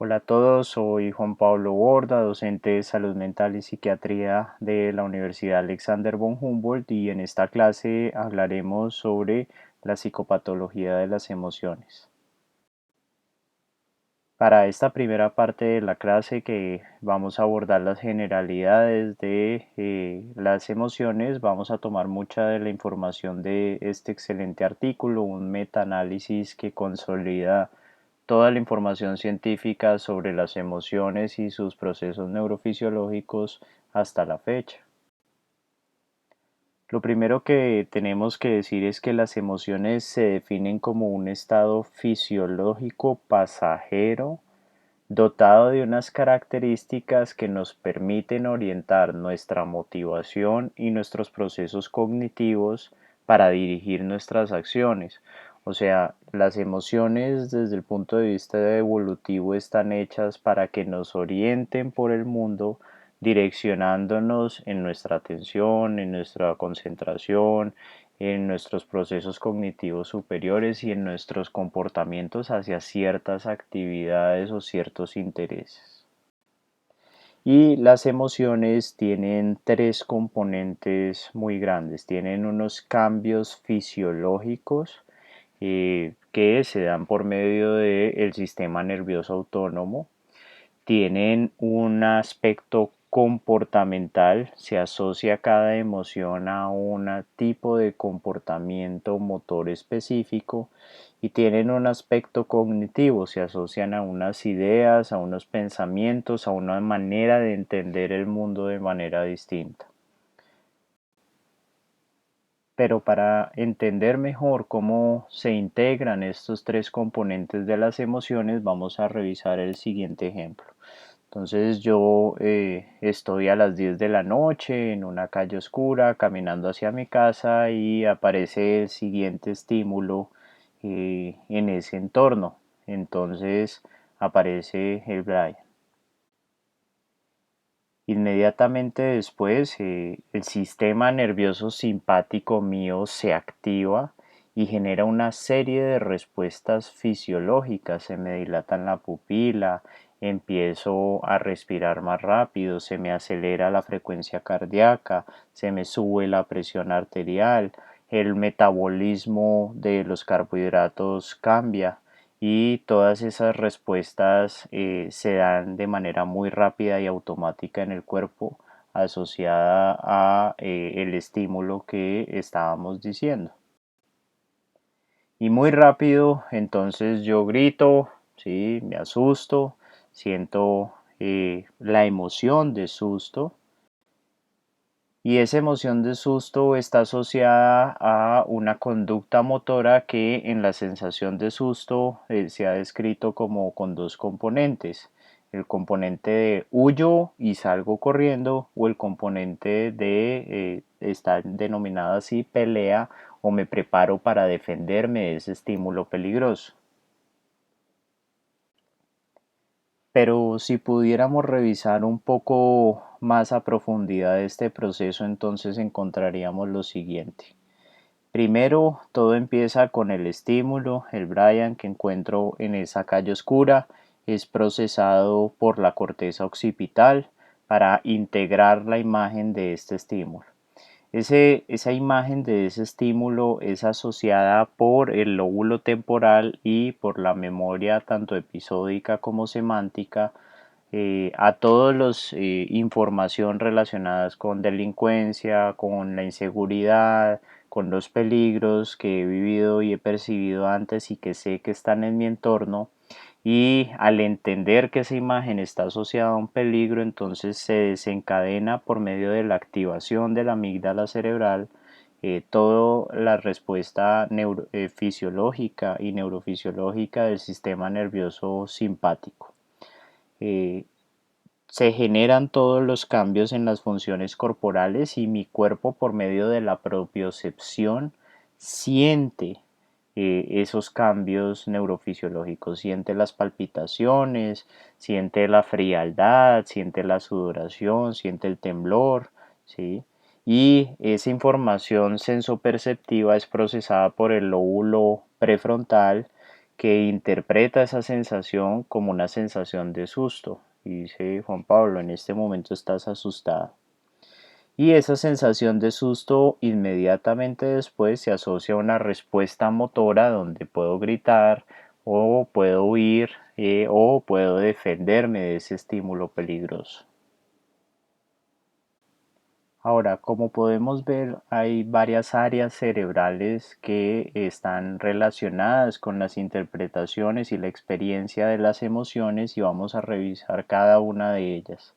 Hola a todos, soy Juan Pablo Borda, docente de Salud Mental y Psiquiatría de la Universidad Alexander von Humboldt y en esta clase hablaremos sobre la psicopatología de las emociones. Para esta primera parte de la clase que vamos a abordar las generalidades de las emociones, vamos a tomar mucha de la información de este excelente artículo, un metaanálisis que consolida toda la información científica sobre las emociones y sus procesos neurofisiológicos hasta la fecha. Lo primero que tenemos que decir es que las emociones se definen como un estado fisiológico pasajero dotado de unas características que nos permiten orientar nuestra motivación y nuestros procesos cognitivos para dirigir nuestras acciones. O sea, las emociones desde el punto de vista evolutivo están hechas para que nos orienten por el mundo, direccionándonos en nuestra atención, en nuestra concentración, en nuestros procesos cognitivos superiores y en nuestros comportamientos hacia ciertas actividades o ciertos intereses. Y las emociones tienen tres componentes muy grandes. Tienen unos cambios fisiológicos que se dan por medio del sistema nervioso autónomo, tienen un aspecto comportamental, se asocia cada emoción a un tipo de comportamiento motor específico y tienen un aspecto cognitivo, se asocian a unas ideas, a unos pensamientos, a una manera de entender el mundo de manera distinta. Pero para entender mejor cómo se integran estos tres componentes de las emociones, vamos a revisar el siguiente ejemplo. Entonces yo estoy a las 10 de la noche en una calle oscura caminando hacia mi casa y aparece el siguiente estímulo en ese entorno. Entonces aparece el Brian. Inmediatamente después, el sistema nervioso simpático mío se activa y genera una serie de respuestas fisiológicas. Se me dilatan la pupila, empiezo a respirar más rápido, se me acelera la frecuencia cardíaca, se me sube la presión arterial, el metabolismo de los carbohidratos cambia y todas esas respuestas se dan de manera muy rápida y automática en el cuerpo asociada a el estímulo que estábamos diciendo. Y muy rápido, entonces yo grito, ¿sí? Me asusto, siento la emoción de susto y esa emoción de susto está asociada a una conducta motora que en la sensación de susto se ha descrito como con dos componentes. El componente de huyo y salgo corriendo o el componente de, está denominado así, pelea o me preparo para defenderme de ese estímulo peligroso. Pero si pudiéramos revisar un poco más a profundidad este proceso, entonces encontraríamos lo siguiente. Primero, todo empieza con el estímulo, el Brian que encuentro en esa calle oscura, es procesado por la corteza occipital para integrar la imagen de este estímulo. Esa imagen de ese estímulo es asociada por el lóbulo temporal y por la memoria tanto episódica como semántica a todos los información relacionadas con delincuencia, con la inseguridad, con los peligros que he vivido y he percibido antes y que sé que están en mi entorno. Y al entender que esa imagen está asociada a un peligro, entonces se desencadena por medio de la activación de la amígdala cerebral toda la respuesta fisiológica y neurofisiológica del sistema nervioso simpático. Eh, Se generan todos los cambios en las funciones corporales y mi cuerpo por medio de la propiocepción siente esos cambios neurofisiológicos, siente las palpitaciones, siente la frialdad, siente la sudoración, siente el temblor, ¿sí? Y esa información sensoperceptiva es procesada por el lóbulo prefrontal que interpreta esa sensación como una sensación de susto. Y dice Juan Pablo, en este momento estás asustada. Y esa sensación de susto inmediatamente después se asocia a una respuesta motora donde puedo gritar o puedo huir o puedo defenderme de ese estímulo peligroso. Ahora, como podemos ver, hay varias áreas cerebrales que están relacionadas con las interpretaciones y la experiencia de las emociones y vamos a revisar cada una de ellas.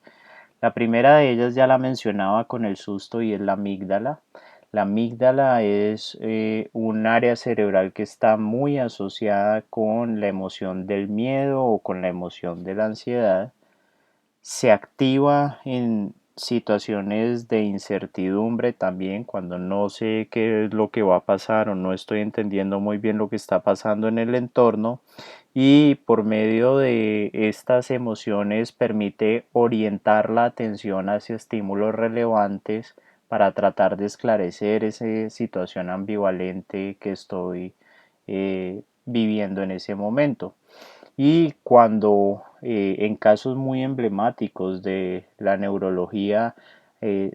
La primera de ellas ya la mencionaba con el susto y es la amígdala. La amígdala es un área cerebral que está muy asociada con la emoción del miedo o con la emoción de la ansiedad. Se activa en situaciones de incertidumbre también, cuando no sé qué es lo que va a pasar o no estoy entendiendo muy bien lo que está pasando en el entorno, y por medio de estas emociones permite orientar la atención hacia estímulos relevantes para tratar de esclarecer esa situación ambivalente que estoy viviendo en ese momento. Y cuando en casos muy emblemáticos de la neurología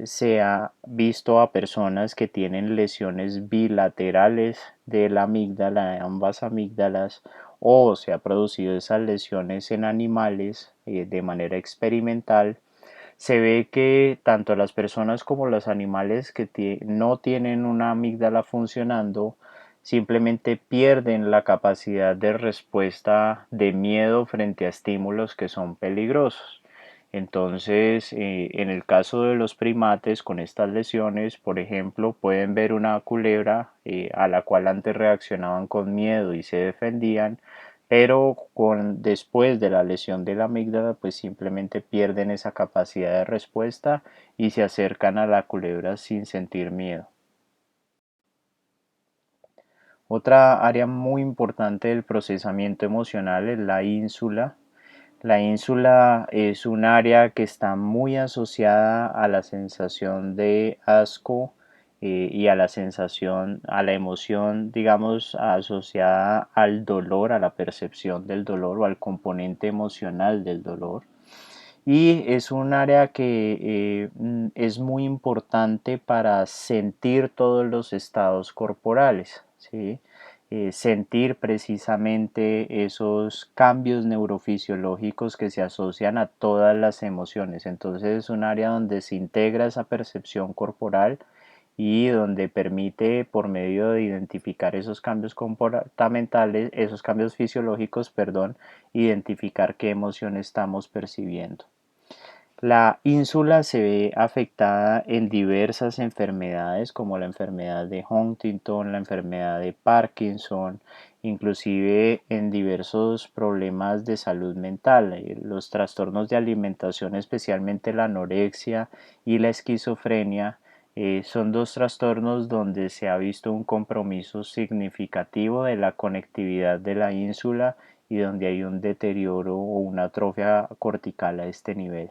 se ha visto a personas que tienen lesiones bilaterales de la amígdala, de ambas amígdalas, o se ha producido esas lesiones en animales de manera experimental, se ve que tanto las personas como los animales que no tienen una amígdala funcionando simplemente pierden la capacidad de respuesta de miedo frente a estímulos que son peligrosos. Entonces, en el caso de los primates con estas lesiones, por ejemplo, pueden ver una culebra a la cual antes reaccionaban con miedo y se defendían, pero después de la lesión de la amígdala, pues simplemente pierden esa capacidad de respuesta y se acercan a la culebra sin sentir miedo. Otra área muy importante del procesamiento emocional es la ínsula. La ínsula es un área que está muy asociada a la sensación de asco y a la sensación, a la emoción, digamos, asociada al dolor, a la percepción del dolor o al componente emocional del dolor. Y es un área que es muy importante para sentir todos los estados corporales, ¿sí? Sentir precisamente esos cambios neurofisiológicos que se asocian a todas las emociones. Entonces es un área donde se integra esa percepción corporal y donde permite, por medio de identificar esos cambios comportamentales, esos cambios fisiológicos, perdón, identificar qué emoción estamos percibiendo. La ínsula se ve afectada en diversas enfermedades como la enfermedad de Huntington, la enfermedad de Parkinson, inclusive en diversos problemas de salud mental. Los trastornos de alimentación, especialmente la anorexia y la esquizofrenia, son dos trastornos donde se ha visto un compromiso significativo de la conectividad de la ínsula y donde hay un deterioro o una atrofia cortical a este nivel.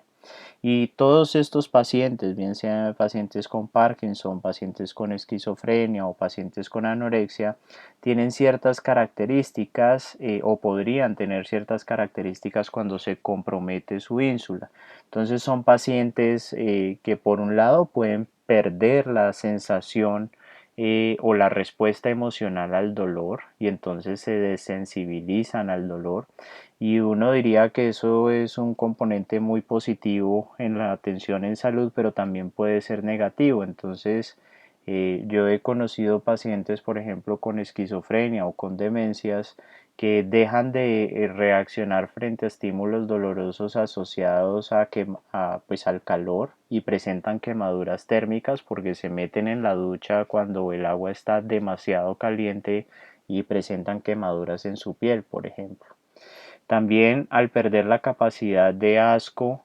Y todos estos pacientes, bien sean pacientes con Parkinson, pacientes con esquizofrenia o pacientes con anorexia, tienen ciertas características o podrían tener ciertas características cuando se compromete su ínsula. Entonces son pacientes que por un lado pueden perder la sensación o la respuesta emocional al dolor y entonces se desensibilizan al dolor, y uno diría que eso es un componente muy positivo en la atención en salud, pero también puede ser negativo. Entonces, yo he conocido pacientes, por ejemplo, con esquizofrenia o con demencias que dejan de reaccionar frente a estímulos dolorosos asociados pues al calor y presentan quemaduras térmicas porque se meten en la ducha cuando el agua está demasiado caliente y presentan quemaduras en su piel, por ejemplo. También al perder la capacidad de asco,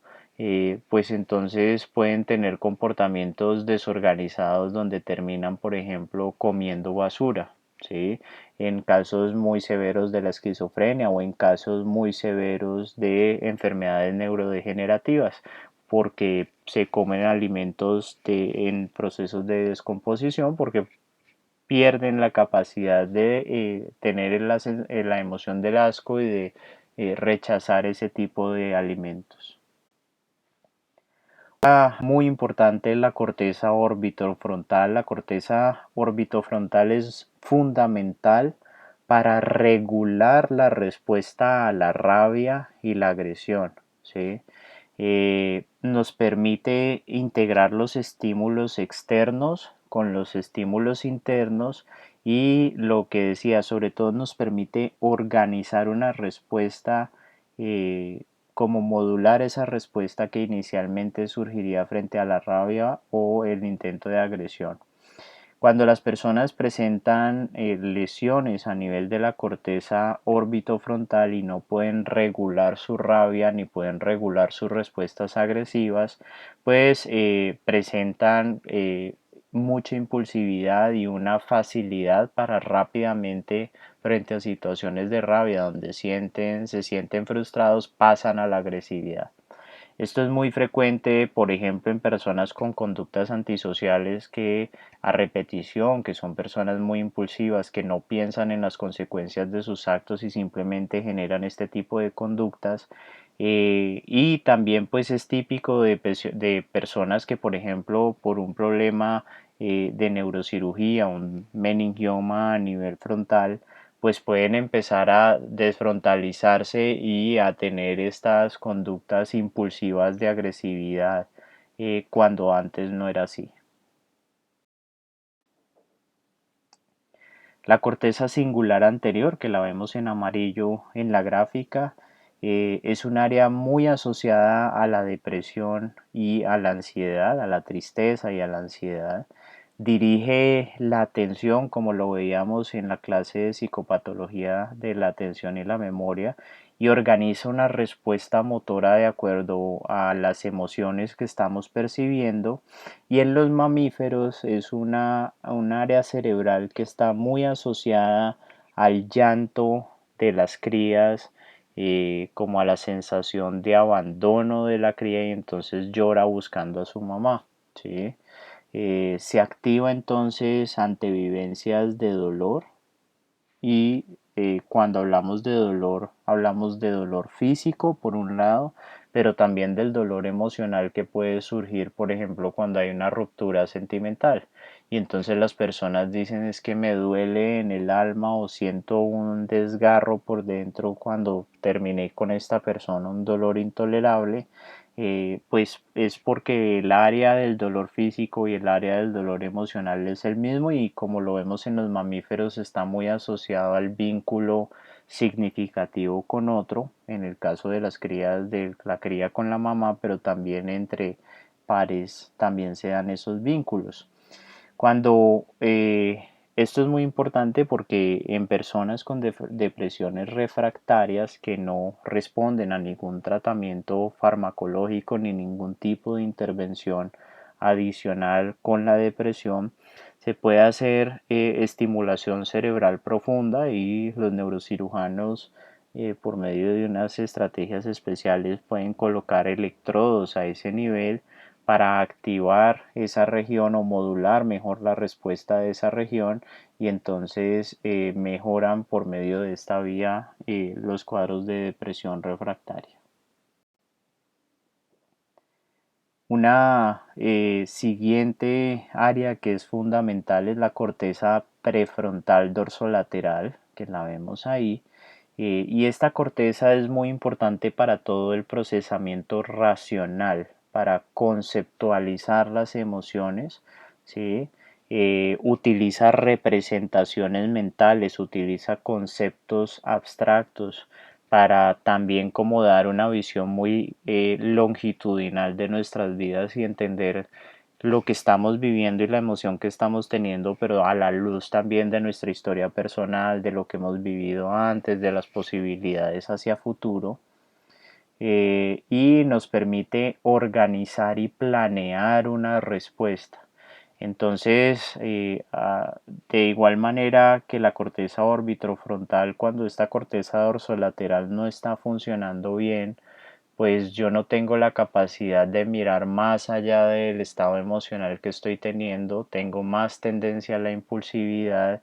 pues entonces pueden tener comportamientos desorganizados donde terminan, por ejemplo, comiendo basura, ¿sí? En casos muy severos de la esquizofrenia o en casos muy severos de enfermedades neurodegenerativas, porque se comen alimentos en procesos de descomposición, porque pierden la capacidad de tener la emoción del asco y de rechazar ese tipo de alimentos. Muy importante la corteza orbitofrontal. La corteza orbitofrontal es fundamental para regular la respuesta a la rabia y la agresión, ¿sí? Nos permite integrar los estímulos externos con los estímulos internos y lo que decía, sobre todo nos permite organizar una respuesta, como modular esa respuesta que inicialmente surgiría frente a la rabia o el intento de agresión. Cuando las personas presentan lesiones a nivel de la corteza orbitofrontal y no pueden regular su rabia ni pueden regular sus respuestas agresivas, pues presentan mucha impulsividad y una facilidad para rápidamente frente a situaciones de rabia donde se sienten frustrados, pasan a la agresividad. Esto es muy frecuente, por ejemplo, en personas con conductas antisociales que a repetición, que son personas muy impulsivas, que no piensan en las consecuencias de sus actos y simplemente generan este tipo de conductas. Y también pues es típico de personas que, por ejemplo, por un problema de neurocirugía, un meningioma a nivel frontal, pues pueden empezar a desfrontalizarse y a tener estas conductas impulsivas de agresividad cuando antes no era así. La corteza singular anterior, que la vemos en amarillo en la gráfica, es un área muy asociada a la depresión y a la ansiedad, a la tristeza y a la ansiedad. Dirige la atención, como lo veíamos en la clase de psicopatología de la atención y la memoria, y organiza una respuesta motora de acuerdo a las emociones que estamos percibiendo. Y en los mamíferos es un área cerebral que está muy asociada al llanto de las crías, como a la sensación de abandono de la cría y entonces llora buscando a su mamá, ¿sí? Se activa entonces ante vivencias de dolor y cuando hablamos de dolor físico por un lado, pero también del dolor emocional que puede surgir, por ejemplo, cuando hay una ruptura sentimental. Y entonces las personas dicen es que me duele en el alma o siento un desgarro por dentro cuando terminé con esta persona, un dolor intolerable. Pues es porque el área del dolor físico y el área del dolor emocional es el mismo y como lo vemos en los mamíferos está muy asociado al vínculo significativo con otro, en el caso de las crías de la cría con la mamá, pero también entre pares también se dan esos vínculos. Cuando esto es muy importante porque en personas con depresiones refractarias que no responden a ningún tratamiento farmacológico ni ningún tipo de intervención adicional con la depresión, se puede hacer estimulación cerebral profunda y los neurocirujanos por medio de unas estrategias especiales pueden colocar electrodos a ese nivel para activar esa región o modular mejor la respuesta de esa región y entonces mejoran por medio de esta vía los cuadros de depresión refractaria. Una siguiente área que es fundamental es la corteza prefrontal dorsolateral, que la vemos ahí. Y esta corteza es muy importante para todo el procesamiento racional, para conceptualizar las emociones, ¿sí? Utiliza representaciones mentales, utiliza conceptos abstractos para también como dar una visión muy longitudinal de nuestras vidas y entender lo que estamos viviendo y la emoción que estamos teniendo, pero a la luz también de nuestra historia personal, de lo que hemos vivido antes, de las posibilidades hacia futuro, y nos permite organizar y planear una respuesta. Entonces, de igual manera que la corteza orbitofrontal, cuando esta corteza dorsolateral no está funcionando bien, pues yo no tengo la capacidad de mirar más allá del estado emocional que estoy teniendo, tengo más tendencia a la impulsividad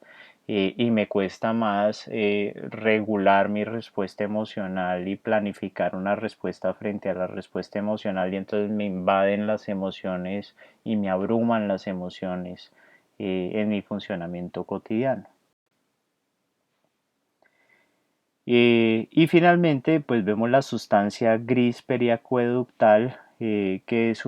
y me cuesta más regular mi respuesta emocional y planificar una respuesta frente a la respuesta emocional, y entonces me invaden las emociones y me abruman las emociones en mi funcionamiento cotidiano. Y finalmente, pues vemos la sustancia gris periacueductal, que es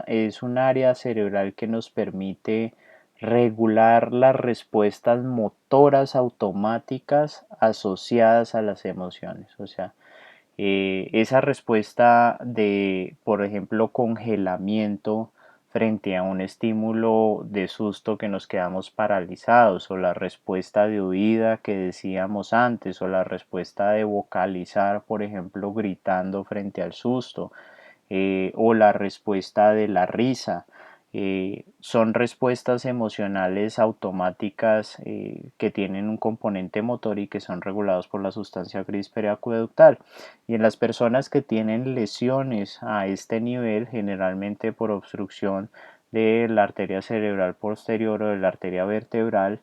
es un área cerebral que nos permite regular las respuestas motoras automáticas asociadas a las emociones. O sea, esa respuesta de, por ejemplo, congelamiento frente a un estímulo de susto que nos quedamos paralizados, o la respuesta de huida que decíamos antes, o la respuesta de vocalizar, por ejemplo, gritando frente al susto, o la respuesta de la risa. Son respuestas emocionales automáticas que tienen un componente motor y que son regulados por la sustancia gris periacueductal. Y en las personas que tienen lesiones a este nivel, generalmente por obstrucción de la arteria cerebral posterior o de la arteria vertebral,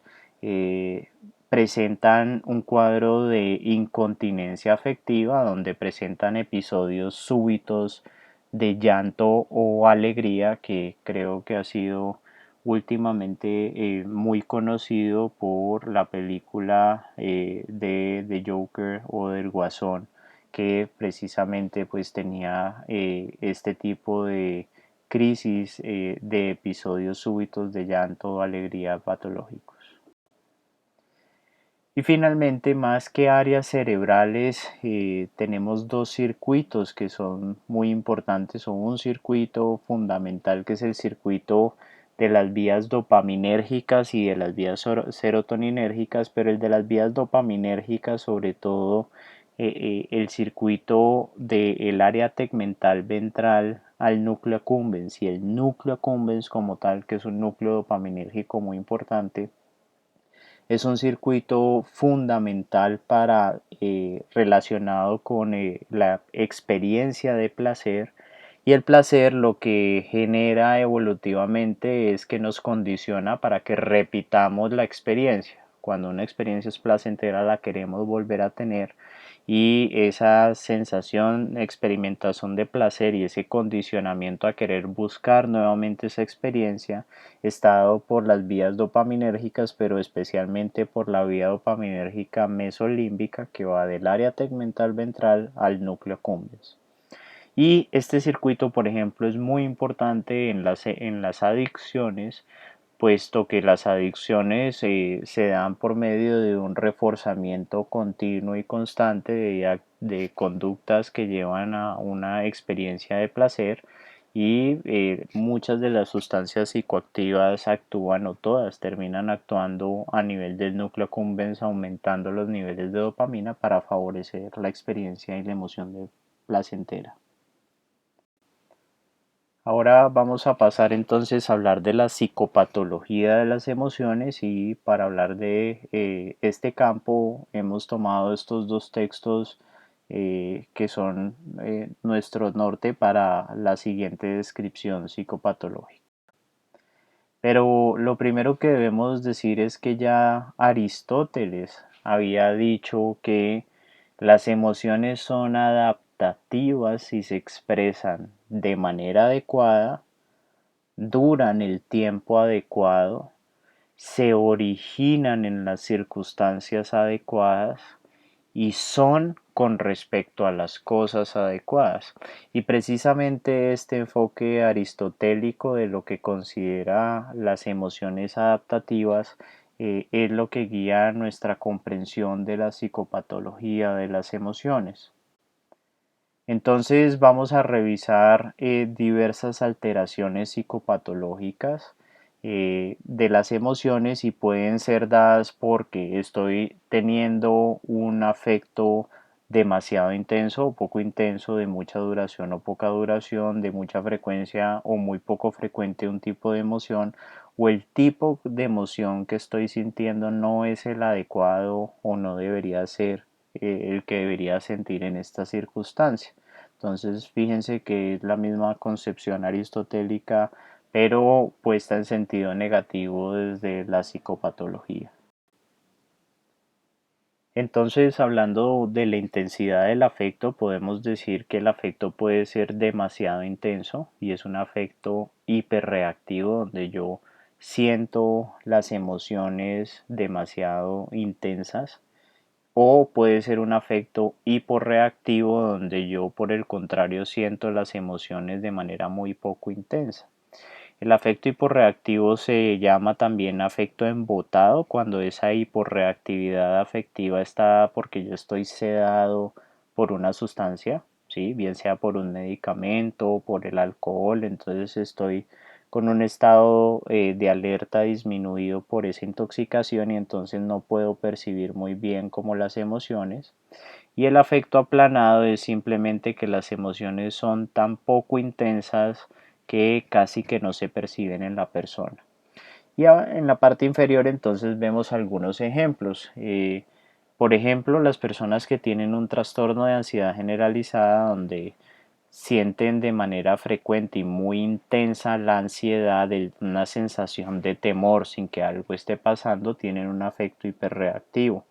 presentan un cuadro de incontinencia afectiva, donde presentan episodios súbitos de llanto o alegría, que creo que ha sido últimamente muy conocido por la película de The Joker o del Guasón, que precisamente pues tenía este tipo de crisis, de episodios súbitos de llanto o alegría patológicos. Y finalmente, más que áreas cerebrales, tenemos dos circuitos que son muy importantes. Son un circuito fundamental, que es el circuito de las vías dopaminérgicas y de las vías serotoninérgicas, pero el de las vías dopaminérgicas, sobre todo el circuito del área tegmental ventral al núcleo accumbens, y el núcleo accumbens como tal, que es un núcleo dopaminérgico muy importante, es un circuito fundamental para relacionado con la experiencia de placer. Y el placer lo que genera evolutivamente es que nos condiciona para que repitamos la experiencia. Cuando una experiencia es placentera, la queremos volver a tener, y esa sensación, experimentación de placer y ese condicionamiento a querer buscar nuevamente esa experiencia está dado por las vías dopaminérgicas, pero especialmente por la vía dopaminérgica mesolímbica, que va del área tegmental ventral al núcleo accumbens. Y este circuito, por ejemplo, es muy importante en las adicciones, puesto que las adicciones se dan por medio de un reforzamiento continuo y constante de conductas que llevan a una experiencia de placer. Y muchas de las sustancias psicoactivas actúan, o todas terminan actuando a nivel del núcleo accumbens, aumentando los niveles de dopamina para favorecer la experiencia y la emoción de placentera. Ahora vamos a pasar entonces a hablar de la psicopatología de las emociones, y para hablar de este campo hemos tomado estos dos textos que son nuestro norte para la siguiente descripción psicopatológica. Pero lo primero que debemos decir es que ya Aristóteles había dicho que las emociones son adaptativas si se expresan de manera adecuada, duran el tiempo adecuado, se originan en las circunstancias adecuadas y son con respecto a las cosas adecuadas. Y precisamente este enfoque aristotélico de lo que considera las emociones adaptativas es lo que guía nuestra comprensión de la psicopatología de las emociones. Entonces vamos a revisar diversas alteraciones psicopatológicas de las emociones, y pueden ser dadas porque estoy teniendo un afecto demasiado intenso o poco intenso, de mucha duración o poca duración, de mucha frecuencia o muy poco frecuente un tipo de emoción, o el tipo de emoción que estoy sintiendo no es el adecuado o no debería ser el que debería sentir en esta circunstancia. Entonces, fíjense que es la misma concepción aristotélica, pero puesta en sentido negativo desde la psicopatología. Entonces, hablando de la intensidad del afecto, podemos decir que el afecto puede ser demasiado intenso y es un afecto hiperreactivo donde yo siento las emociones demasiado intensas, o puede ser un afecto hiporreactivo donde yo por el contrario siento las emociones de manera muy poco intensa. El afecto hiporreactivo se llama también afecto embotado cuando esa hiporreactividad afectiva está porque yo estoy sedado por una sustancia, ¿sí? Bien sea por un medicamento, por el alcohol, entonces estoy con un estado de alerta disminuido por esa intoxicación y entonces no puedo percibir muy bien como las emociones. Y el afecto aplanado es simplemente que las emociones son tan poco intensas que casi que no se perciben en la persona. Y en la parte inferior entonces vemos algunos ejemplos. Por ejemplo, las personas que tienen un trastorno de ansiedad generalizada donde sienten de manera frecuente y muy intensa la ansiedad, una sensación de temor sin que algo esté pasando, tienen un afecto hiperreactivo.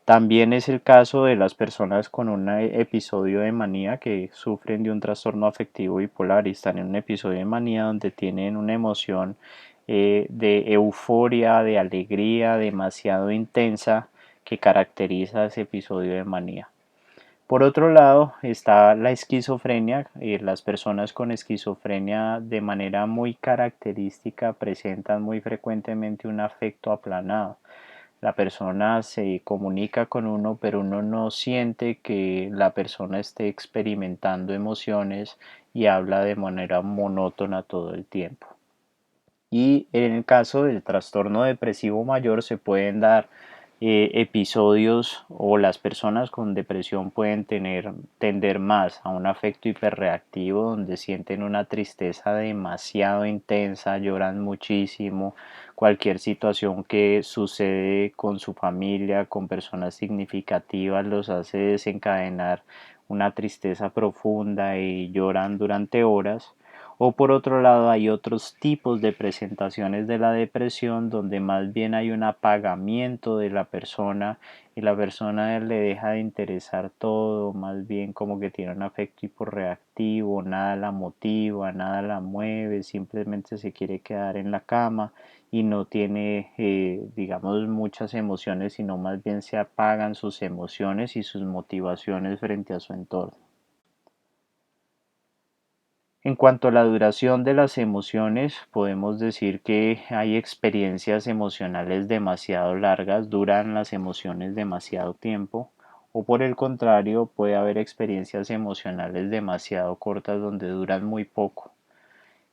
También es el caso de las personas con un episodio de manía que sufren de un trastorno afectivo bipolar y están en un episodio de manía donde tienen una emoción de euforia, de alegría demasiado intensa que caracteriza ese episodio de manía. Por otro lado está la esquizofrenia. Las personas con esquizofrenia de manera muy característica presentan muy frecuentemente un afecto aplanado. La persona se comunica con uno, pero uno no siente que la persona esté experimentando emociones y habla de manera monótona todo el tiempo. Y en el caso del trastorno depresivo mayor se pueden dar episodios o las personas con depresión pueden tender más a un afecto hiperreactivo donde sienten una tristeza demasiado intensa, lloran muchísimo, cualquier situación que sucede con su familia, con personas significativas, los hace desencadenar una tristeza profunda y lloran durante horas. O por otro lado hay otros tipos de presentaciones de la depresión donde más bien hay un apagamiento de la persona y la persona le deja de interesar todo, más bien como que tiene un afecto hiporreactivo, nada la motiva, nada la mueve, simplemente se quiere quedar en la cama y no tiene, digamos, muchas emociones, sino más bien se apagan sus emociones y sus motivaciones frente a su entorno. En cuanto a la duración de las emociones, podemos decir que hay experiencias emocionales demasiado largas, duran las emociones demasiado tiempo, o por el contrario, puede haber experiencias emocionales demasiado cortas donde duran muy poco.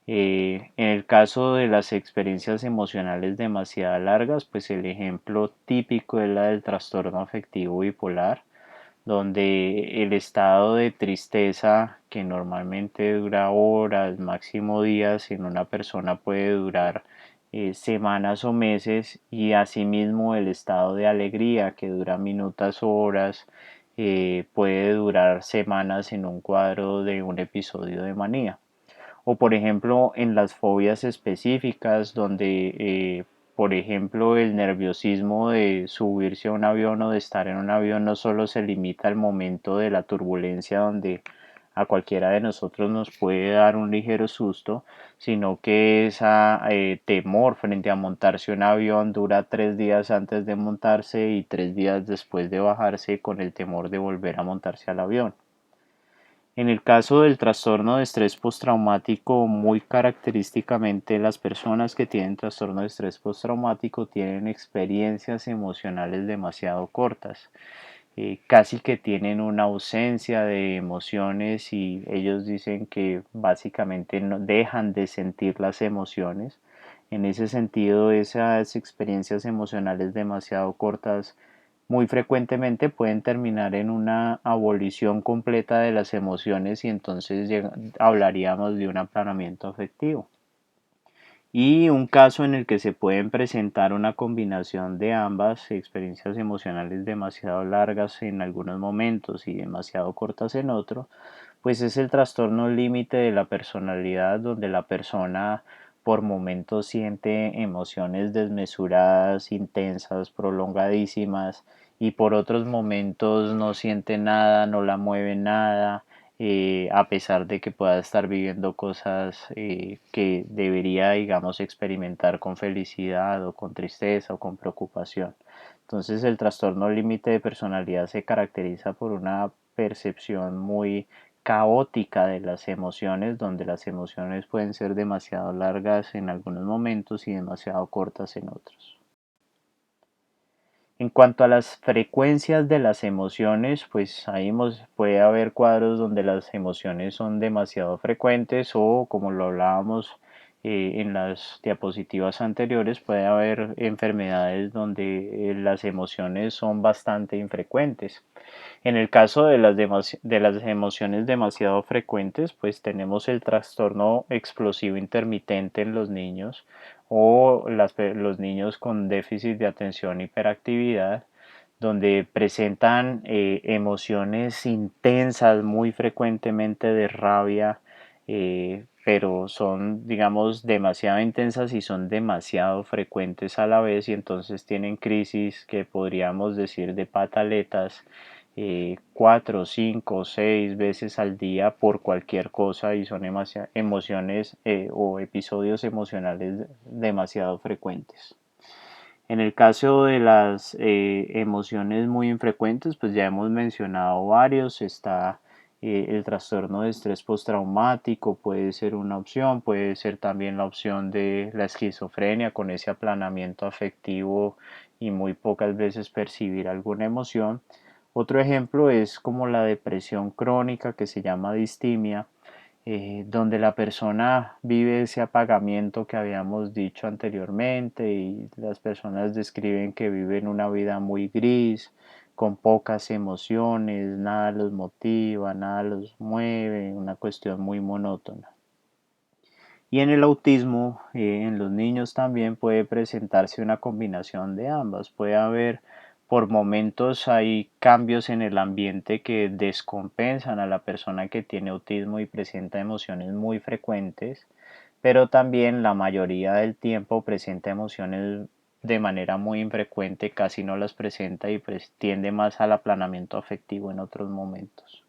En el caso de las experiencias emocionales demasiado largas, pues el ejemplo típico es la del trastorno afectivo bipolar, donde el estado de tristeza que normalmente dura horas, máximo días, en una persona puede durar semanas o meses, y asimismo el estado de alegría que dura minutos o horas puede durar semanas en un cuadro de un episodio de manía. O por ejemplo en las fobias específicas donde por ejemplo el nerviosismo de subirse a un avión o de estar en un avión no solo se limita al momento de la turbulencia donde a cualquiera de nosotros nos puede dar un ligero susto, sino que ese temor frente a montarse un avión dura 3 días antes de montarse y 3 días después de bajarse con el temor de volver a montarse al avión. En el caso del trastorno de estrés postraumático, muy característicamente las personas que tienen trastorno de estrés postraumático tienen experiencias emocionales demasiado cortas, casi que tienen una ausencia de emociones y ellos dicen que básicamente no dejan de sentir las emociones. En ese sentido, esas experiencias emocionales demasiado cortas muy frecuentemente pueden terminar en una abolición completa de las emociones y entonces hablaríamos de un aplanamiento afectivo. Y un caso en el que se pueden presentar una combinación de ambas, experiencias emocionales demasiado largas en algunos momentos y demasiado cortas en otros, pues es el trastorno límite de la personalidad, donde la persona por momentos siente emociones desmesuradas, intensas, prolongadísimas, y por otros momentos no siente nada, no la mueve nada, a pesar de que pueda estar viviendo cosas que debería, digamos, experimentar con felicidad o con tristeza o con preocupación. Entonces el trastorno límite de personalidad se caracteriza por una percepción muy caótica de las emociones, donde las emociones pueden ser demasiado largas en algunos momentos y demasiado cortas en otros. En cuanto a las frecuencias de las emociones, pues ahí puede haber cuadros donde las emociones son demasiado frecuentes o, como lo hablábamos en las diapositivas anteriores, puede haber enfermedades donde las emociones son bastante infrecuentes. En el caso de de las emociones demasiado frecuentes, pues tenemos el trastorno explosivo intermitente en los niños o los niños con déficit de atención e hiperactividad, donde presentan emociones intensas muy frecuentemente de rabia, pero son, digamos, demasiado intensas y son demasiado frecuentes a la vez, y entonces tienen crisis que podríamos decir de pataletas 4, 5, 6 veces al día por cualquier cosa, y son emociones o episodios emocionales demasiado frecuentes. En el caso de las emociones muy infrecuentes, pues ya hemos mencionado varios. Está el trastorno de estrés postraumático, puede ser una opción, puede ser también la opción de la esquizofrenia con ese aplanamiento afectivo y muy pocas veces percibir alguna emoción. Otro ejemplo es como la depresión crónica, que se llama distimia, donde la persona vive ese apagamiento que habíamos dicho anteriormente, y las personas describen que viven una vida muy gris, con pocas emociones, nada los motiva, nada los mueve, una cuestión muy monótona. Y en el autismo, en los niños también puede presentarse una combinación de ambas. Puede haber, por momentos hay cambios en el ambiente que descompensan a la persona que tiene autismo y presenta emociones muy frecuentes, pero también la mayoría del tiempo presenta emociones de manera muy infrecuente, casi no las presenta, y pues tiende más al aplanamiento afectivo en otros momentos.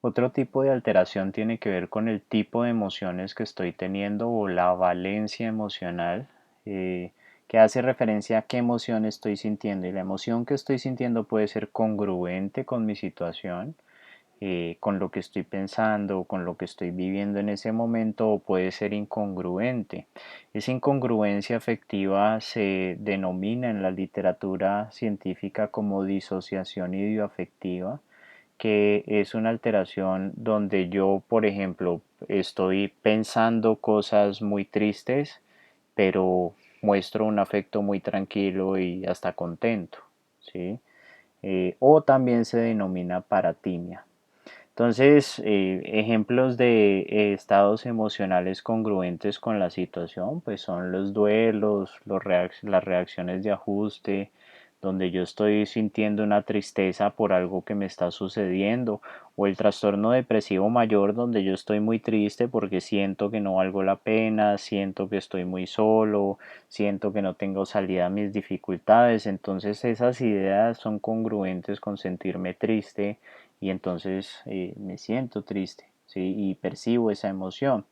Otro tipo de alteración tiene que ver con el tipo de emociones que estoy teniendo o la valencia emocional, eh, que hace referencia a qué emoción estoy sintiendo. Y la emoción que estoy sintiendo puede ser congruente con mi situación, con lo que estoy pensando o con lo que estoy viviendo en ese momento, o puede ser incongruente. Esa incongruencia afectiva se denomina en la literatura científica como disociación idioafectiva, que es una alteración donde yo, por ejemplo, estoy pensando cosas muy tristes, pero muestro un afecto muy tranquilo y hasta contento, ¿sí? O también se denomina paratimia. Entonces, ejemplos de estados emocionales congruentes con la situación, pues son los duelos, las reacciones de ajuste, donde yo estoy sintiendo una tristeza por algo que me está sucediendo, o el trastorno depresivo mayor, donde yo estoy muy triste porque siento que no valgo la pena, siento que estoy muy solo, siento que no tengo salida a mis dificultades. Entonces esas ideas son congruentes con sentirme triste, y entonces me siento triste, ¿sí? Y percibo esa emoción.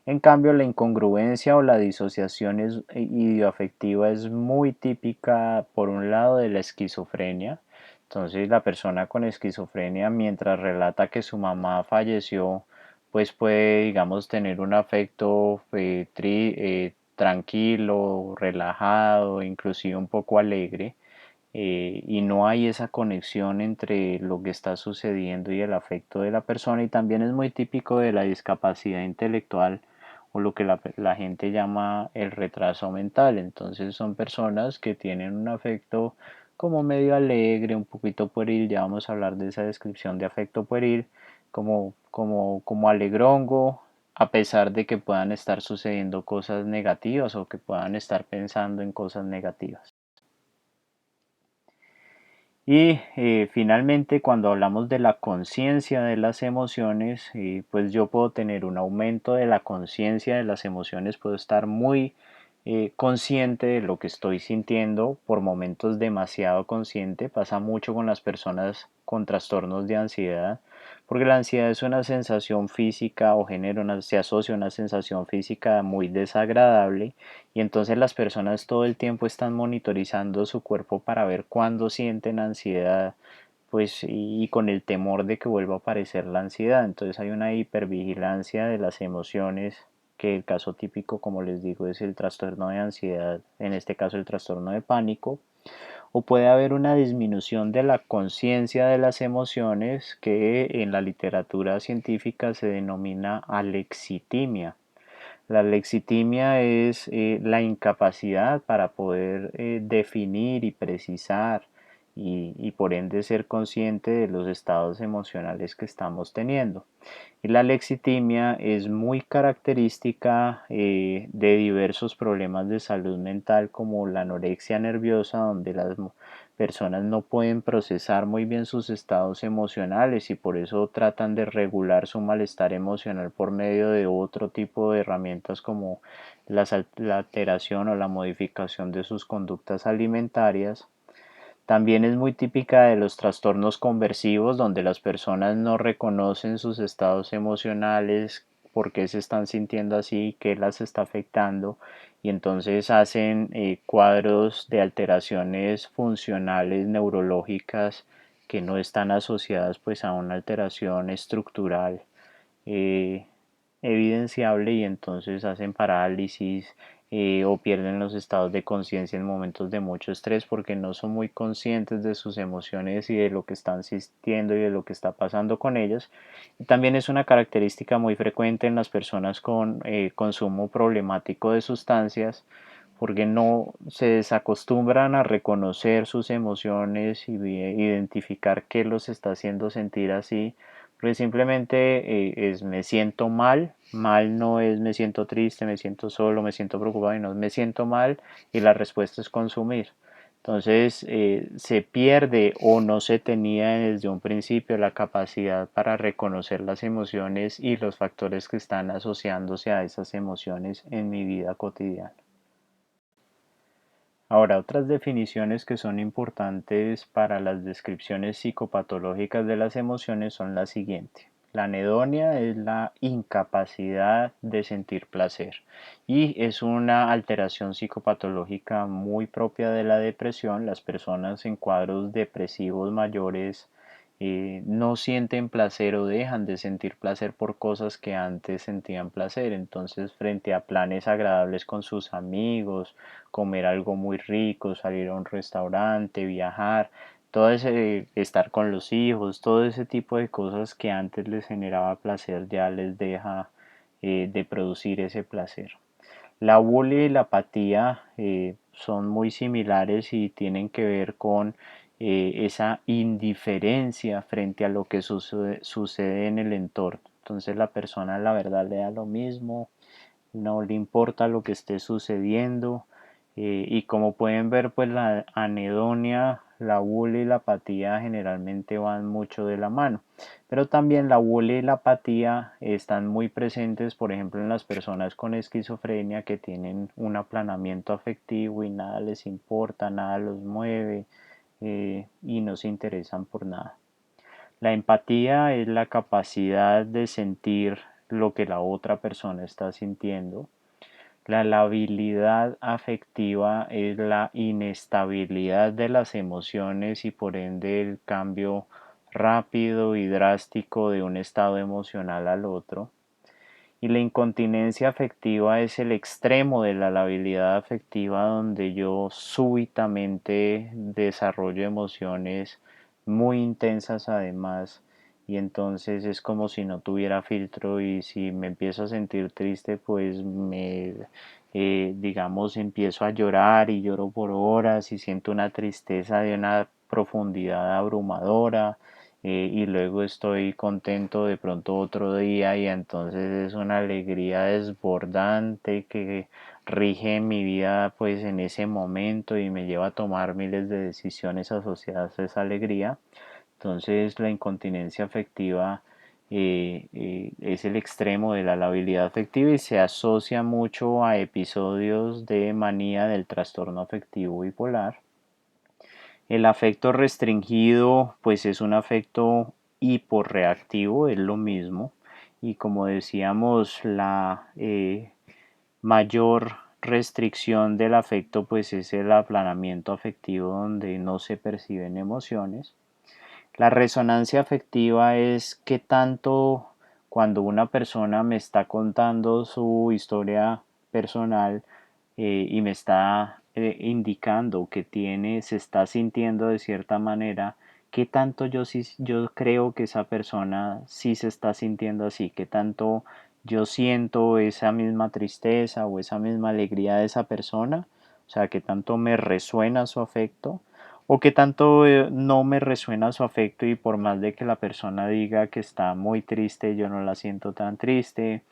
En cambio, la incongruencia o la disociación idioafectiva es muy típica, por un lado, de la esquizofrenia. Entonces, la persona con esquizofrenia, mientras relata que su mamá falleció, pues puede, digamos, tener un afecto tranquilo, relajado, inclusive un poco alegre, y no hay esa conexión entre lo que está sucediendo y el afecto de la persona. Y también es muy típico de la discapacidad intelectual, o lo que la gente llama el retraso mental. Entonces son personas que tienen un afecto como medio alegre, un poquito pueril. Ya vamos a hablar de esa descripción de afecto pueril, como alegrongo, a pesar de que puedan estar sucediendo cosas negativas o que puedan estar pensando en cosas negativas. Y finalmente, cuando hablamos de la conciencia de las emociones, pues yo puedo tener un aumento de la conciencia de las emociones, puedo estar muy consciente de lo que estoy sintiendo, por momentos demasiado consciente. Pasa mucho con las personas con trastornos de ansiedad, porque la ansiedad es una sensación física o se asocia a una sensación física muy desagradable, y entonces las personas todo el tiempo están monitorizando su cuerpo para ver cuándo sienten ansiedad, pues y con el temor de que vuelva a aparecer la ansiedad. Entonces hay una hipervigilancia de las emociones, que el caso típico, como les digo, es el trastorno de ansiedad, en este caso el trastorno de pánico. O puede haber una disminución de la conciencia de las emociones, que en la literatura científica se denomina alexitimia. La lexitimia es la incapacidad para poder definir y precisar y por ende ser consciente de los estados emocionales que estamos teniendo. Y la lexitimia es muy característica de diversos problemas de salud mental, como la anorexia nerviosa, donde las personas no pueden procesar muy bien sus estados emocionales y por eso tratan de regular su malestar emocional por medio de otro tipo de herramientas, como la alteración o la modificación de sus conductas alimentarias. También es muy típica de los trastornos conversivos, donde las personas no reconocen sus estados emocionales, por qué se están sintiendo así, qué las está afectando, y entonces hacen cuadros de alteraciones funcionales neurológicas que no están asociadas pues a una alteración estructural eh, evidenciable, y entonces hacen parálisis o pierden los estados de conciencia en momentos de mucho estrés, porque no son muy conscientes de sus emociones y de lo que están sintiendo y de lo que está pasando con ellas. Y también es una característica muy frecuente en las personas con consumo problemático de sustancias, porque no se desacostumbran a reconocer sus emociones y identificar qué los está haciendo sentir así, porque simplemente es me siento mal. Mal no es me siento triste, me siento solo, me siento preocupado, y no me siento mal, y la respuesta es consumir. Entonces se pierde o no se tenía desde un principio la capacidad para reconocer las emociones y los factores que están asociándose a esas emociones en mi vida cotidiana. Ahora, otras definiciones que son importantes para las descripciones psicopatológicas de las emociones son las siguientes. La anedonia es la incapacidad de sentir placer, y es una alteración psicopatológica muy propia de la depresión. Las personas en cuadros depresivos mayores no sienten placer o dejan de sentir placer por cosas que antes sentían placer. Entonces, frente a planes agradables con sus amigos, comer algo muy rico, salir a un restaurante, viajar, todo ese, estar con los hijos, todo ese tipo de cosas que antes les generaba placer, ya les deja de producir ese placer. La bulia y la apatía son muy similares y tienen que ver con esa indiferencia frente a lo que sucede en el entorno. Entonces la persona, la verdad, le da lo mismo, no le importa lo que esté sucediendo, y como pueden ver, pues la anedonia, la bulia y la apatía generalmente van mucho de la mano. Pero también la bulia y la apatía están muy presentes, por ejemplo, en las personas con esquizofrenia, que tienen un aplanamiento afectivo y nada les importa, nada los mueve, y no se interesan por nada. La empatía es la capacidad de sentir lo que la otra persona está sintiendo. La labilidad afectiva es la inestabilidad de las emociones y por ende el cambio rápido y drástico de un estado emocional al otro. Y la incontinencia afectiva es el extremo de la labilidad afectiva, donde yo súbitamente desarrollo emociones muy intensas además, y entonces es como si no tuviera filtro, y si me empiezo a sentir triste pues digamos, empiezo a llorar y lloro por horas y siento una tristeza de una profundidad abrumadora, y luego estoy contento de pronto otro día, y entonces es una alegría desbordante que rige mi vida pues en ese momento y me lleva a tomar miles de decisiones asociadas a esa alegría. Entonces la incontinencia afectiva es el extremo de la labilidad afectiva y se asocia mucho a episodios de manía del trastorno afectivo bipolar. El afecto restringido pues es un afecto hiporreactivo, es lo mismo. Y como decíamos, la mayor restricción del afecto pues es el aplanamiento afectivo donde no se perciben emociones. La resonancia afectiva es que tanto cuando una persona me está contando su historia personal y me está indicando que tiene, se está sintiendo de cierta manera, qué tanto yo creo que esa persona sí se está sintiendo así, qué tanto yo siento esa misma tristeza o esa misma alegría de esa persona, o sea, qué tanto me resuena su afecto o qué tanto no me resuena su afecto y por más de que la persona diga que está muy triste, yo no la siento tan triste,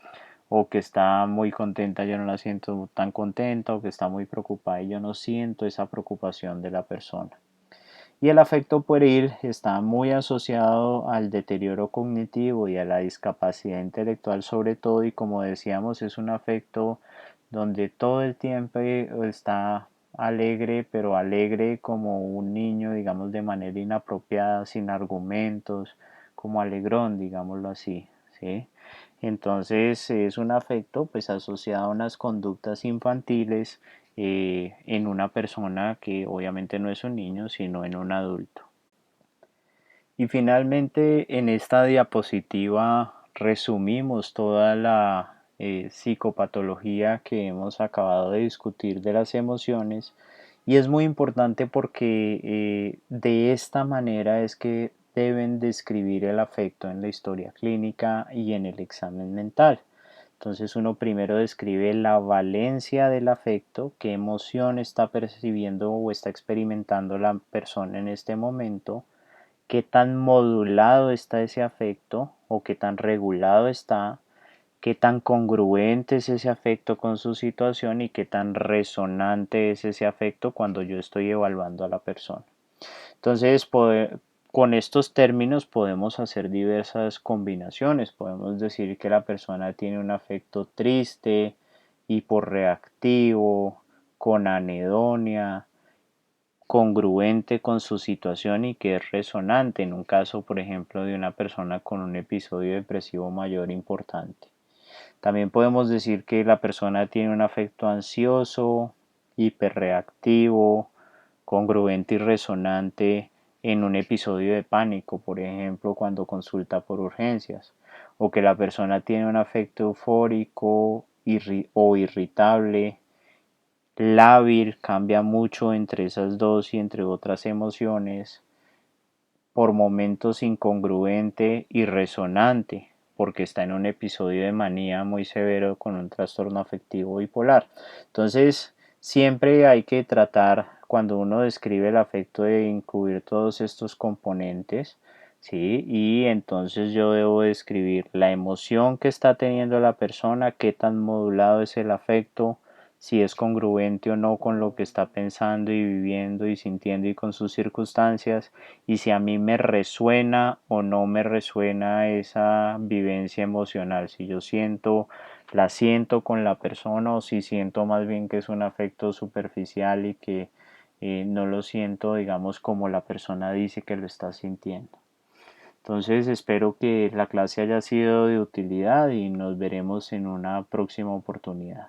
o que está muy contenta, yo no la siento tan contenta, o que está muy preocupada y yo no siento esa preocupación de la persona. Y el afecto pueril está muy asociado al deterioro cognitivo y a la discapacidad intelectual sobre todo y como decíamos es un afecto donde todo el tiempo está alegre, pero alegre como un niño, digamos de manera inapropiada, sin argumentos, como alegrón, digámoslo así, ¿sí? Entonces es un afecto pues asociado a unas conductas infantiles en una persona que obviamente no es un niño, sino en un adulto. Y finalmente en esta diapositiva resumimos toda la psicopatología que hemos acabado de discutir de las emociones y es muy importante porque de esta manera es que deben describir el afecto en la historia clínica y en el examen mental. Entonces uno primero describe la valencia del afecto, qué emoción está percibiendo o está experimentando la persona en este momento, qué tan modulado está ese afecto o qué tan regulado está, qué tan congruente es ese afecto con su situación y qué tan resonante es ese afecto cuando yo estoy evaluando a la persona. Entonces, con estos términos podemos hacer diversas combinaciones. Podemos decir que la persona tiene un afecto triste, hiporreactivo, con anedonia, congruente con su situación y que es resonante en un caso, por ejemplo, de una persona con un episodio depresivo mayor importante. También podemos decir que la persona tiene un afecto ansioso, hiperreactivo, congruente y resonante en un episodio de pánico, por ejemplo, cuando consulta por urgencias, o que la persona tiene un afecto eufórico o irritable, lábil, cambia mucho entre esas dos y entre otras emociones, por momentos incongruente y resonante, porque está en un episodio de manía muy severo con un trastorno afectivo bipolar. Entonces, siempre hay que tratar, cuando uno describe el afecto, de incluir todos estos componentes, ¿sí? Y entonces yo debo describir la emoción que está teniendo la persona, qué tan modulado es el afecto, si es congruente o no con lo que está pensando y viviendo y sintiendo y con sus circunstancias, y si a mí me resuena o no me resuena esa vivencia emocional, si yo siento, la siento con la persona o si siento más bien que es un afecto superficial y que no lo siento, digamos, como la persona dice que lo está sintiendo. Entonces espero que la clase haya sido de utilidad y nos veremos en una próxima oportunidad.